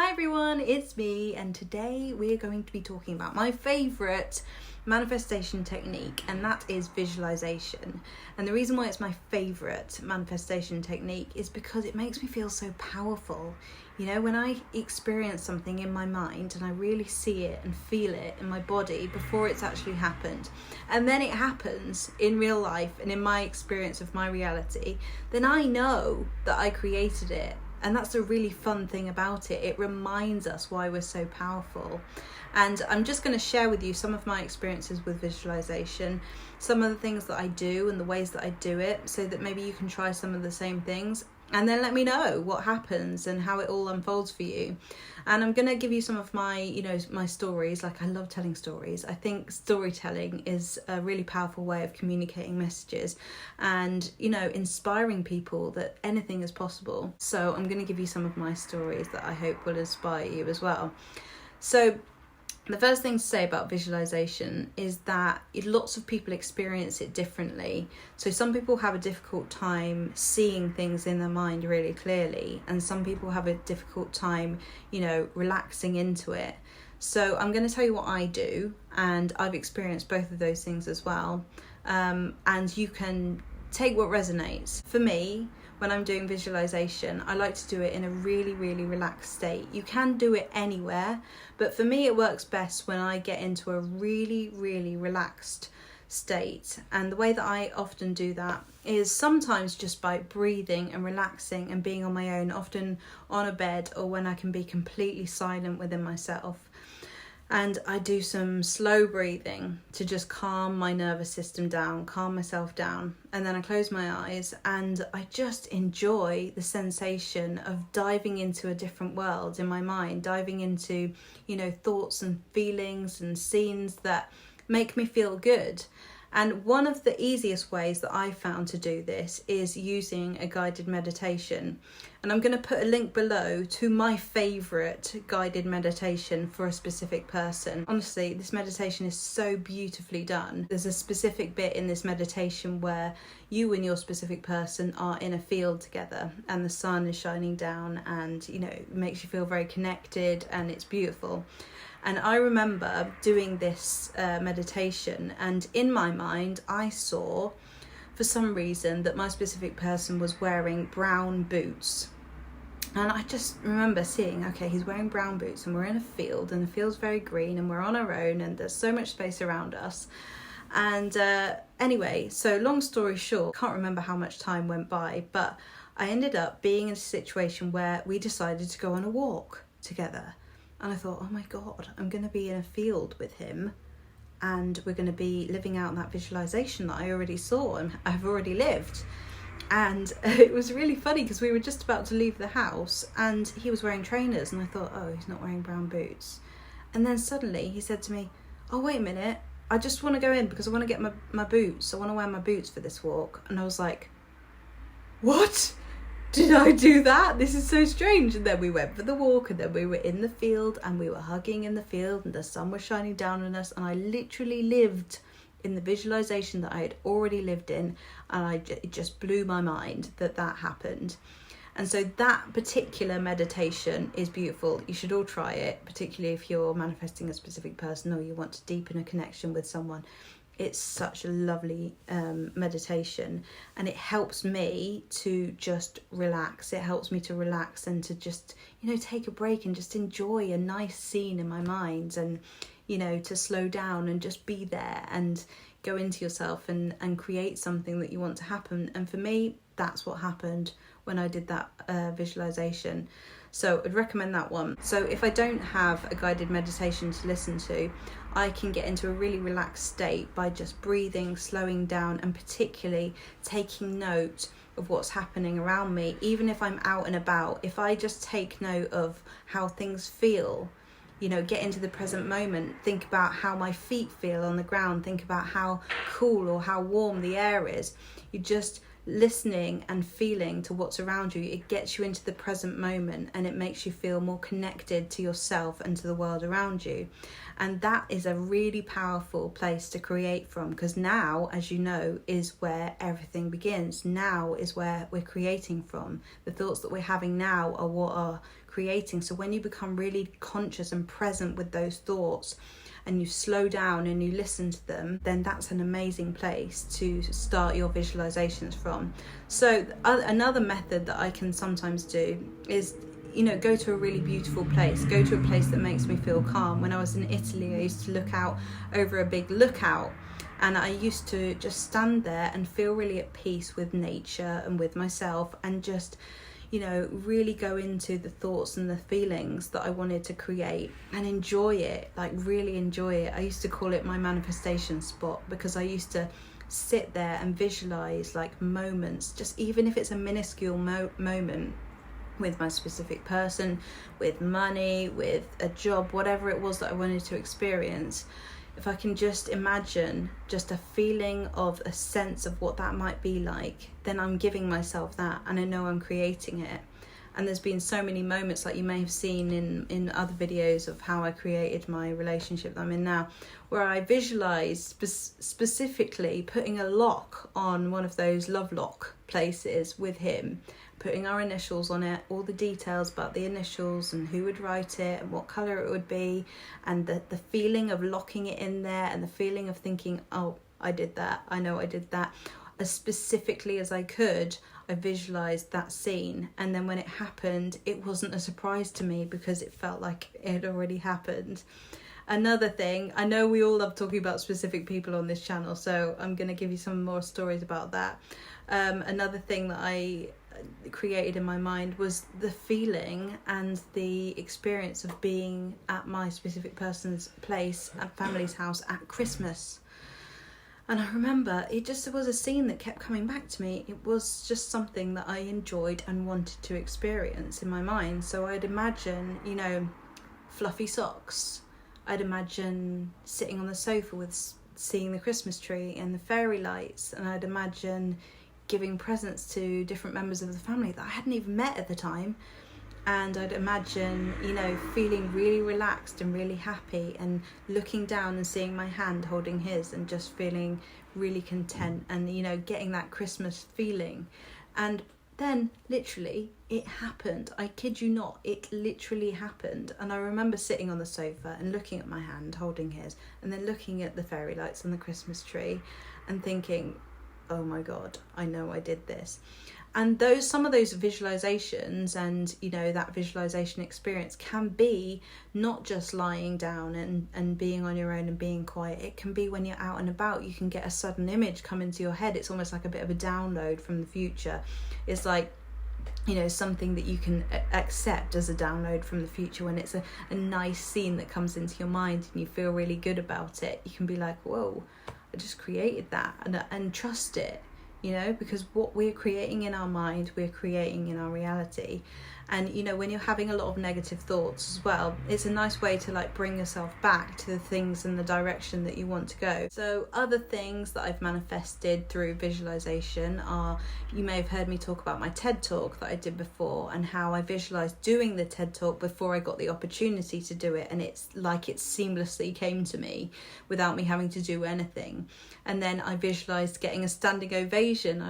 Hi everyone, it's me, and today we're going to be talking about my favourite manifestation technique, and that is visualization. And the reason why it's my favourite manifestation technique is because it makes me feel so powerful. You know, when I experience something in my mind and I really see it and feel it in my body before it's actually happened, and then it happens in real life and in my experience of my reality, then I know that I created it. And that's a really fun thing about it. It reminds us why we're so powerful. And I'm just going to share with you some of my experiences with visualization, some of the things that I do and the ways that I do it, so that maybe you can try some of the same things. And then let me know what happens and how it all unfolds for you. And I'm going to give you some of my, my stories. Like, I love telling stories. I think storytelling is a really powerful way of communicating messages and, inspiring people that anything is possible. So I'm going to give you some of my stories that I hope will inspire you as well. So the first thing to say about visualization is that lots of people experience it differently. So some people have a difficult time seeing things in their mind really clearly, and some people have a difficult time, relaxing into it. So I'm going to tell you what I do, and I've experienced both of those things as well. And you can take what resonates. For me, when I'm doing visualization, I like to do it in a really, really relaxed state. You can do it anywhere, but for me it works best when I get into a really, really relaxed state. And the way that I often do that is sometimes just by breathing and relaxing and being on my own, often on a bed or when I can be completely silent within myself. And I do some slow breathing to just calm my nervous system down, calm myself down. And then I close my eyes and I just enjoy the sensation of diving into a different world in my mind, diving into, thoughts and feelings and scenes that make me feel good. And one of the easiest ways that I found to do this is using a guided meditation. And I'm going to put a link below to my favourite guided meditation for a specific person. Honestly, this meditation is so beautifully done. There's a specific bit in this meditation where you and your specific person are in a field together and the sun is shining down and, it makes you feel very connected and it's beautiful. And I remember doing this meditation, and in my mind I saw, for some reason, that my specific person was wearing brown boots. And I just remember seeing, okay, he's wearing brown boots and we're in a field and the field's very green and we're on our own and there's so much space around us. And anyway, so long story short, I can't remember how much time went by, but I ended up being in a situation where we decided to go on a walk together. And I thought, oh my God, I'm going to be in a field with him and we're going to be living out that visualization that I already saw and I've already lived. And it was really funny because we were just about to leave the house and he was wearing trainers and I thought, oh, he's not wearing brown boots. And then suddenly he said to me, oh, wait a minute, I just want to go in because I want to get my boots. I want to wear my boots for this walk. And I was like, what? Did I do that? This is so strange. And then we went for the walk and then we were in the field and we were hugging in the field and the sun was shining down on us, and I literally lived in the visualization that I had already lived in, and it just blew my mind that happened. And so that particular meditation is beautiful. You should all try it, particularly if you're manifesting a specific person or you want to deepen a connection with someone. It's such a lovely meditation, and it helps me to just relax. It helps me to relax and to just, take a break and just enjoy a nice scene in my mind, and, to slow down and just be there and go into yourself and create something that you want to happen. And for me, that's what happened when I did that visualization. So I'd recommend that one. So if I don't have a guided meditation to listen to, I can get into a really relaxed state by just breathing, slowing down, and particularly taking note of what's happening around me. Even if I'm out and about, if I just take note of how things feel, get into the present moment, think about how my feet feel on the ground, think about how cool or how warm the air is. You just listening and feeling to what's around you, it gets you into the present moment and it makes you feel more connected to yourself and to the world around you. And that is a really powerful place to create from, because now, as you know, is where everything begins. Now is where we're creating from. The thoughts that we're having now are what are creating. So when you become really conscious and present with those thoughts, and you slow down and you listen to them, then that's an amazing place to start your visualizations from. So another method that I can sometimes do is, go to a really beautiful place, go to a place that makes me feel calm. When I was in Italy, I used to look out over a big lookout, and I used to just stand there and feel really at peace with nature and with myself, and just really go into the thoughts and the feelings that I wanted to create and enjoy it, like really enjoy it. I used to call it my manifestation spot, because I used to sit there and visualize like moments, just even if it's a minuscule moment, with my specific person, with money, with a job, whatever it was that I wanted to experience. If I can just imagine just a feeling of a sense of what that might be like, then I'm giving myself that, and I know I'm creating it. And there's been so many moments, like you may have seen in other videos of how I created my relationship that I'm in now, where I visualised specifically putting a lock on one of those love lock places with him, putting our initials on it, all the details about the initials and who would write it and what colour it would be, and the feeling of locking it in there, and the feeling of thinking, oh, I did that, I know I did that. As specifically as I could, I visualised that scene, and then when it happened, it wasn't a surprise to me because it felt like it had already happened. Another thing, I know we all love talking about specific people on this channel, so I'm going to give you some more stories about that. Another thing that I created in my mind was the feeling and the experience of being at my specific person's place, at family's house at Christmas. And I remember it was a scene that kept coming back to me. It was just something that I enjoyed and wanted to experience in my mind. So I'd imagine, fluffy socks. I'd imagine sitting on the sofa with seeing the Christmas tree and the fairy lights. And I'd imagine giving presents to different members of the family that I hadn't even met at the time. And I'd imagine, feeling really relaxed and really happy, and looking down and seeing my hand holding his and just feeling really content and, getting that Christmas feeling. And then literally it happened. I kid you not, it literally happened. And I remember sitting on the sofa and looking at my hand holding his, and then looking at the fairy lights on the Christmas tree and thinking, oh my God, I know I did this. And some of those visualizations and, that visualization experience can be not just lying down and being on your own and being quiet. It can be when you're out and about, you can get a sudden image come into your head. It's almost like a bit of a download from the future. It's like, something that you can accept as a download from the future. When it's a nice scene that comes into your mind and you feel really good about it, you can be like, whoa, I just created that, and trust it. Because what we're creating in our mind, we're creating in our reality. And, when you're having a lot of negative thoughts as well, it's a nice way to bring yourself back to the things and the direction that you want to go. So other things that I've manifested through visualization are, you may have heard me talk about my TED Talk that I did before, and how I visualized doing the TED Talk before I got the opportunity to do it. And it's like it seamlessly came to me without me having to do anything. And then I visualized getting a standing ovation.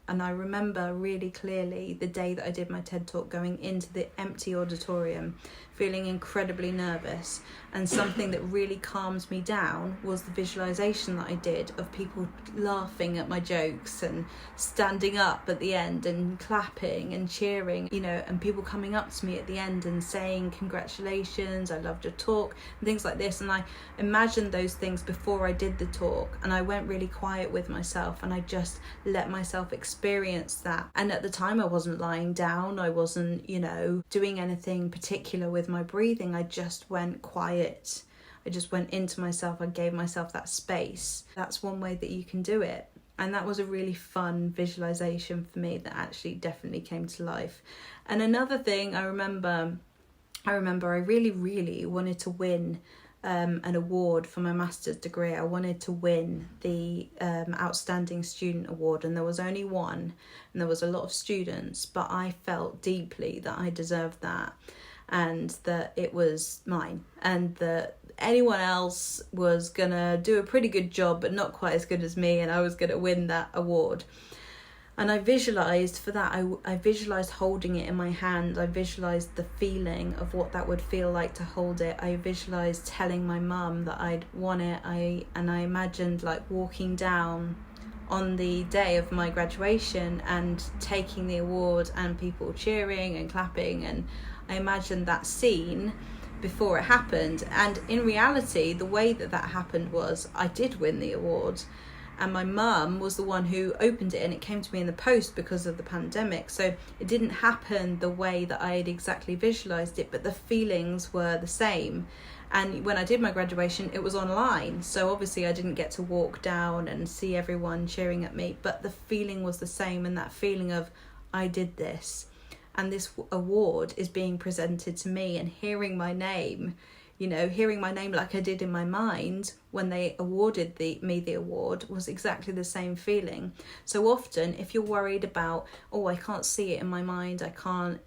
And I remember really clearly the day that I did my TED Talk, going into the empty auditorium, feeling incredibly nervous. And something that really calmed me down was the visualization that I did of people laughing at my jokes and standing up at the end and clapping and cheering, and people coming up to me at the end and saying, congratulations, I loved your talk, and things like this. And I imagined those things before I did the talk, and I went really quiet with myself, and I just let myself experience that. And at the time I wasn't lying down, I wasn't, doing anything particular with my breathing. I just went quiet. I just went into myself. I gave myself that space. That's one way that you can do it. And that was a really fun visualization for me that actually definitely came to life. And another thing I remember I really, really wanted to win an award for my master's degree. I wanted to win the Outstanding Student Award, and there was only one, and there was a lot of students, but I felt deeply that I deserved that, and that it was mine, and that anyone else was gonna do a pretty good job but not quite as good as me, and I was gonna win that award. And I visualized for that, I visualized holding it in my hand. I visualized the feeling of what that would feel like to hold it. I visualized telling my mum that I'd won it. And I imagined like walking down on the day of my graduation and taking the award and people cheering and clapping. And I imagined that scene before it happened. And in reality, the way that happened was I did win the award. And my mum was the one who opened it, and it came to me in the post because of the pandemic. So it didn't happen the way that I had exactly visualized it, but the feelings were the same. And when I did my graduation, it was online. So obviously I didn't get to walk down and see everyone cheering at me, but the feeling was the same. And that feeling of, I did this, and this award is being presented to me, and hearing my name, hearing my name like I did in my mind when they awarded me the award was exactly the same feeling. So often, if you're worried about, I can't see it in my mind, I can't,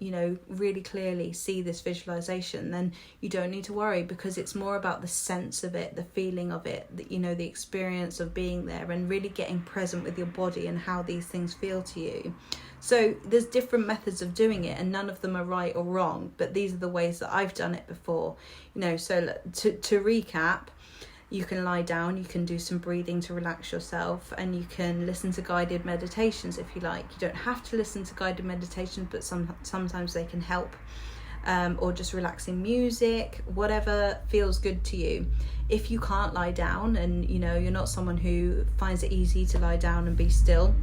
really clearly see this visualization, then you don't need to worry, because it's more about the sense of it, the feeling of it, the experience of being there and really getting present with your body and how these things feel to you. So there's different methods of doing it, and none of them are right or wrong, but these are the ways that I've done it before. So to recap, you can lie down, you can do some breathing to relax yourself, and you can listen to guided meditations if you like. You don't have to listen to guided meditations, but sometimes they can help. Or just relaxing music, whatever feels good to you. If you can't lie down and you're not someone who finds it easy to lie down and be still,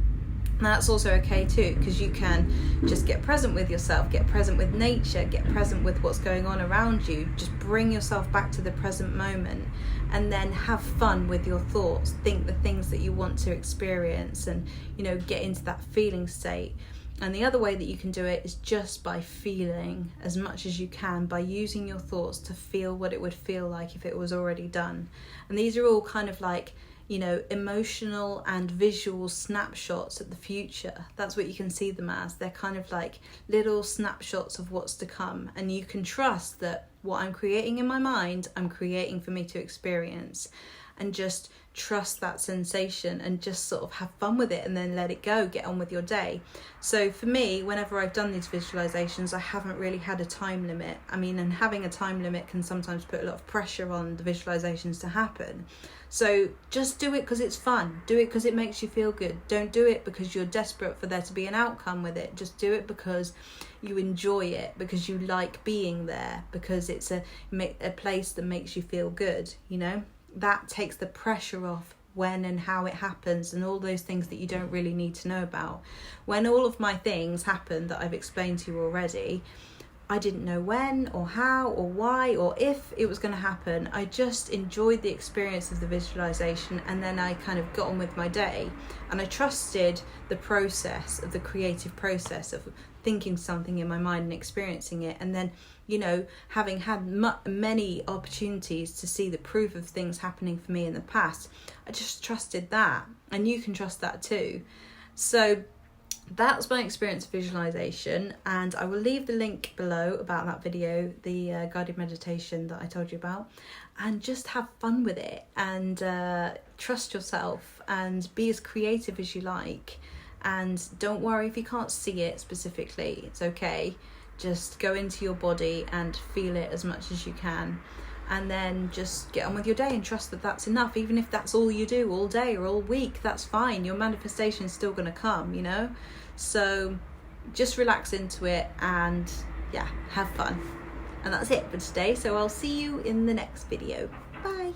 that's also okay too, because you can just get present with yourself, get present with nature, get present with what's going on around you. Just bring yourself back to the present moment, and then have fun with your thoughts. Think the things that you want to experience, and get into that feeling state. And the other way that you can do it is just by feeling as much as you can, by using your thoughts to feel what it would feel like if it was already done. And these are all kind of like emotional and visual snapshots at the future. That's what you can see them as. They're kind of like little snapshots of what's to come. And you can trust that what I'm creating in my mind, I'm creating for me to experience. And just trust that sensation and just sort of have fun with it, and then let it go, get on with your day. So for me, whenever I've done these visualizations, I haven't really had a time limit. And having a time limit can sometimes put a lot of pressure on the visualizations to happen. So just do it because it's fun. Do it because it makes you feel good. Don't do it because you're desperate for there to be an outcome with it. Just do it because you enjoy it, because you like being there, because it's a place that makes you feel good, That takes the pressure off when and how it happens, and all those things that you don't really need to know about. When all of my things happened that I've explained to you already, I didn't know when or how or why or if it was going to happen. I just enjoyed the experience of the visualization, and then I kind of got on with my day, and I trusted the process of the creative process of thinking something in my mind and experiencing it. And then having had many opportunities to see the proof of things happening for me in the past, I just trusted that, and you can trust that too. So that's my experience of visualization, and I will leave the link below about that video, the guided meditation that I told you about. And just have fun with it, and trust yourself, and be as creative as you like. And don't worry if you can't see it specifically, it's okay. Just go into your body and feel it as much as you can, and then just get on with your day and trust that that's enough. Even if that's all you do all day or all week, that's fine. Your manifestation is still going to come, So just relax into it and have fun. And that's it for today. So I'll see you in the next video. Bye.